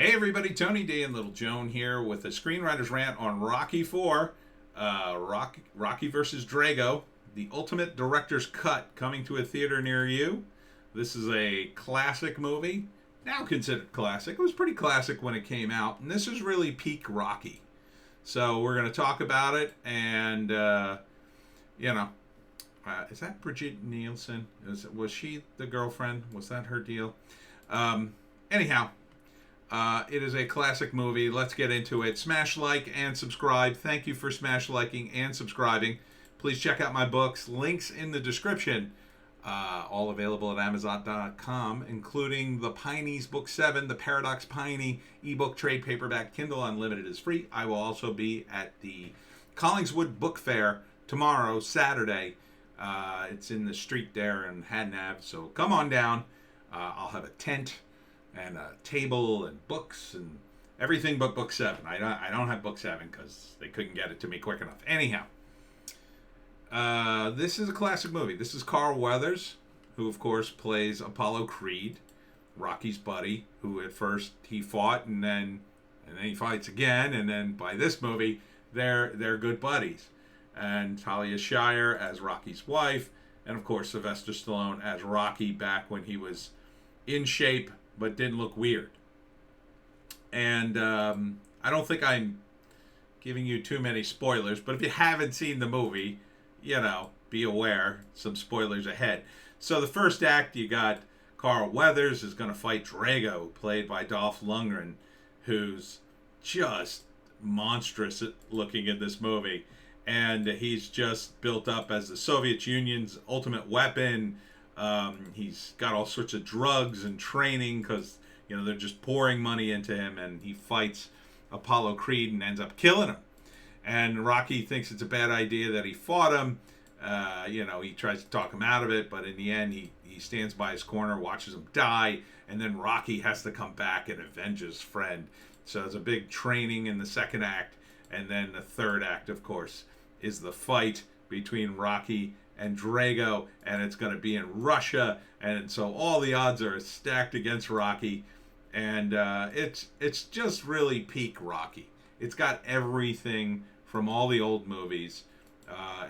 Hey everybody, Tony D and Little Joan here with a Screenwriter's Rant on Rocky 4, Rocky versus Drago, the ultimate director's cut coming to a theater near you. This is a classic movie, now considered classic. It was pretty classic when it came out, and this is really peak Rocky. So we're going to talk about it, and, you know, is that Brigitte Nielsen? Was she the girlfriend? Was that her deal? Anyhow, it is a classic movie. Let's get into it. Smash like and subscribe. Thank you for smash liking and subscribing. Please check out my books. Links in the description. All available at Amazon.com, including the Pineys Book 7, the Paradox Piney ebook trade paperback Kindle Unlimited is free. I will also be at the Collingswood Book Fair tomorrow, Saturday. It's in the street there in Haddon Ave, so come on down. I'll have a tent and a table and books and everything but Book 7. I don't have Book 7 because they couldn't get it to me quick enough. Anyhow, this is a classic movie. This is Carl Weathers, who of course plays Apollo Creed, Rocky's buddy, who at first he fought and then he fights again, and then by this movie they're good buddies. And Talia Shire as Rocky's wife, and of course Sylvester Stallone as Rocky back when he was in shape but didn't look weird. And I don't think I'm giving you too many spoilers, but if you haven't seen the movie, be aware, some spoilers ahead. So the first act, you got Carl Weathers is going to fight Drago, played by Dolph Lundgren, who's just monstrous looking in this movie. And he's just built up as the Soviet Union's ultimate weapon. He's got all sorts of drugs and training because, they're just pouring money into him, and he fights Apollo Creed and ends up killing him. And Rocky thinks it's a bad idea that he fought him. He tries to talk him out of it, but in the end, he stands by his corner, watches him die, and then Rocky has to come back and avenge his friend. So it's a big training in the second act, and then the third act, of course, is the fight between Rocky and Drago, and it's going to be in Russia, and so all the odds are stacked against Rocky, and it's just really peak Rocky. It's got everything from all the old movies.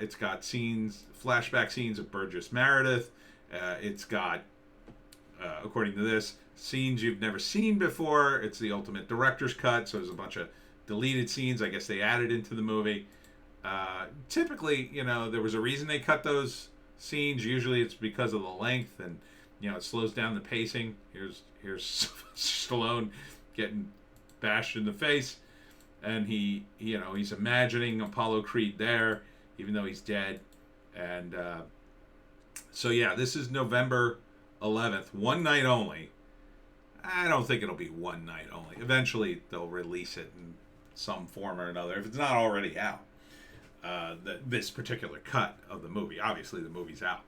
It's got flashback scenes of Burgess Meredith. It's got, according to this, scenes you've never seen before. It's the ultimate director's cut, so there's a bunch of deleted scenes I guess they added into the movie. Typically, there was a reason they cut those scenes. Usually it's because of the length, and it slows down the pacing. Here's Stallone getting bashed in the face, and he's imagining Apollo Creed there, even though he's dead. And so yeah, this is November 11th, one night only. I don't think it'll be one night only. Eventually they'll release it in some form or another if it's not already out. This particular cut of the movie. Obviously, the movie's out.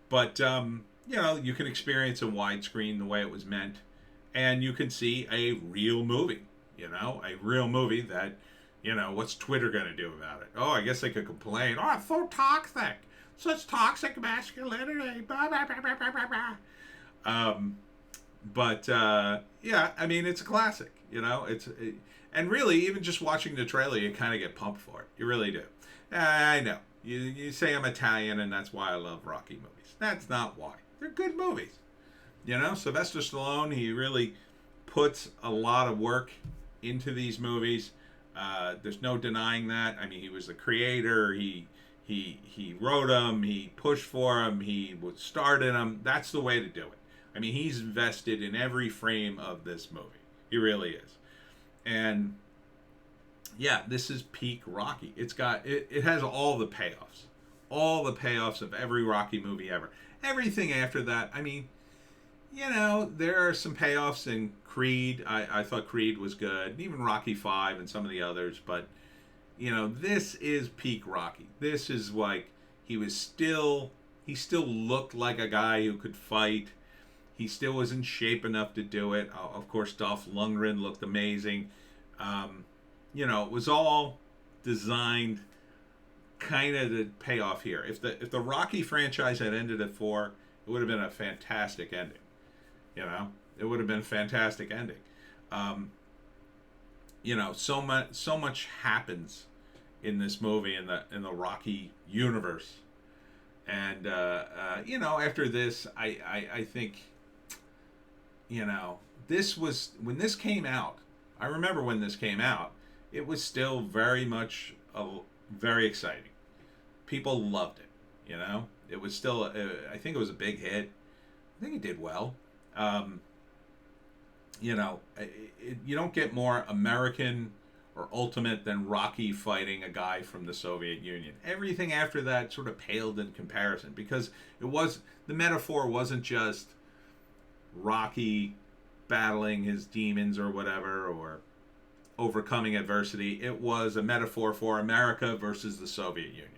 But, you can experience a widescreen the way it was meant. And you can see a real movie. A real movie that, what's Twitter going to do about it? Oh, I guess they could complain. Oh, it's so toxic. Such toxic masculinity. Blah, blah, blah, blah, blah, blah, blah. Yeah, I mean, it's a classic. And really, even just watching the trailer, you kind of get pumped for it. You really do. I know. You say I'm Italian and that's why I love Rocky movies. That's not why. They're good movies. Sylvester Stallone, he really puts a lot of work into these movies. There's no denying that. I mean, he was the creator. He wrote them. He pushed for them. He starred in them. That's the way to do it. I mean, he's invested in every frame of this movie. He really is. And yeah, this is peak Rocky. It has all the payoffs of every Rocky movie ever. Everything after that, I mean, there are some payoffs in Creed. I thought Creed was good, and even Rocky 5 and some of the others, but this is peak Rocky. This is like he still looked like a guy who could fight. He still was in shape enough to do it. Of course, Dolph Lundgren looked amazing. It was all designed kind of to pay off here. If the Rocky franchise had ended at 4, it would have been a fantastic ending. It would have been a fantastic ending. Um, so much happens in this movie in the Rocky universe, and after this, I think this was when this came out. I remember when this came out, it was still very much very exciting. People loved it. It was still. I think it was a big hit. I think it did well. Um, you don't get more American or ultimate than Rocky fighting a guy from the Soviet Union. Everything after that sort of paled in comparison because the metaphor wasn't just Rocky battling his demons or whatever or overcoming adversity. It was a metaphor for America versus the Soviet Union.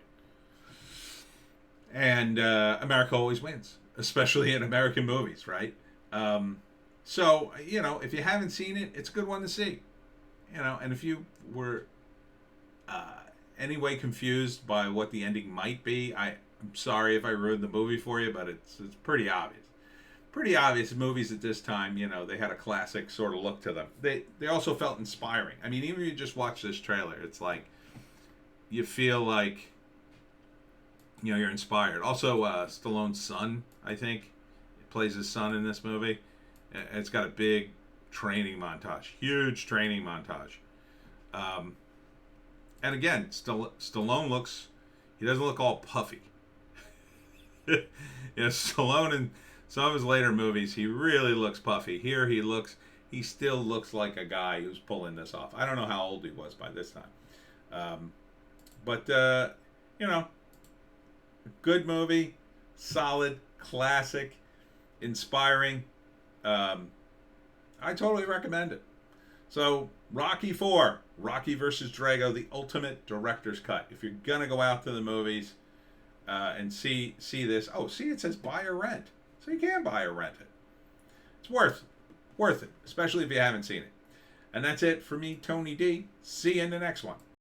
And America always wins, especially in American movies, right? So, if you haven't seen it, it's a good one to see. And if you were anyway confused by what the ending might be, I'm sorry if I ruined the movie for you, but it's pretty obvious. Pretty obvious movies at this time, they had a classic sort of look to them. They also felt inspiring. I mean, even if you just watch this trailer, it's like you feel like you're inspired. Also, Stallone's son, I think, plays his son in this movie. It's got a big training montage, huge training montage. And again, Stallone he doesn't look all puffy. Stallone in some of his later movies, he really looks puffy. Here he still looks like a guy who's pulling this off. I don't know how old he was by this time. But good movie, solid, classic, inspiring. I totally recommend it. So, Rocky 4, Rocky versus Drago, the ultimate director's cut. If you're gonna go out to the movies and see this, it says buy or rent, so you can buy or rent it. It's worth it, especially if you haven't seen it. And that's it for me, Tony D. See you in the next one.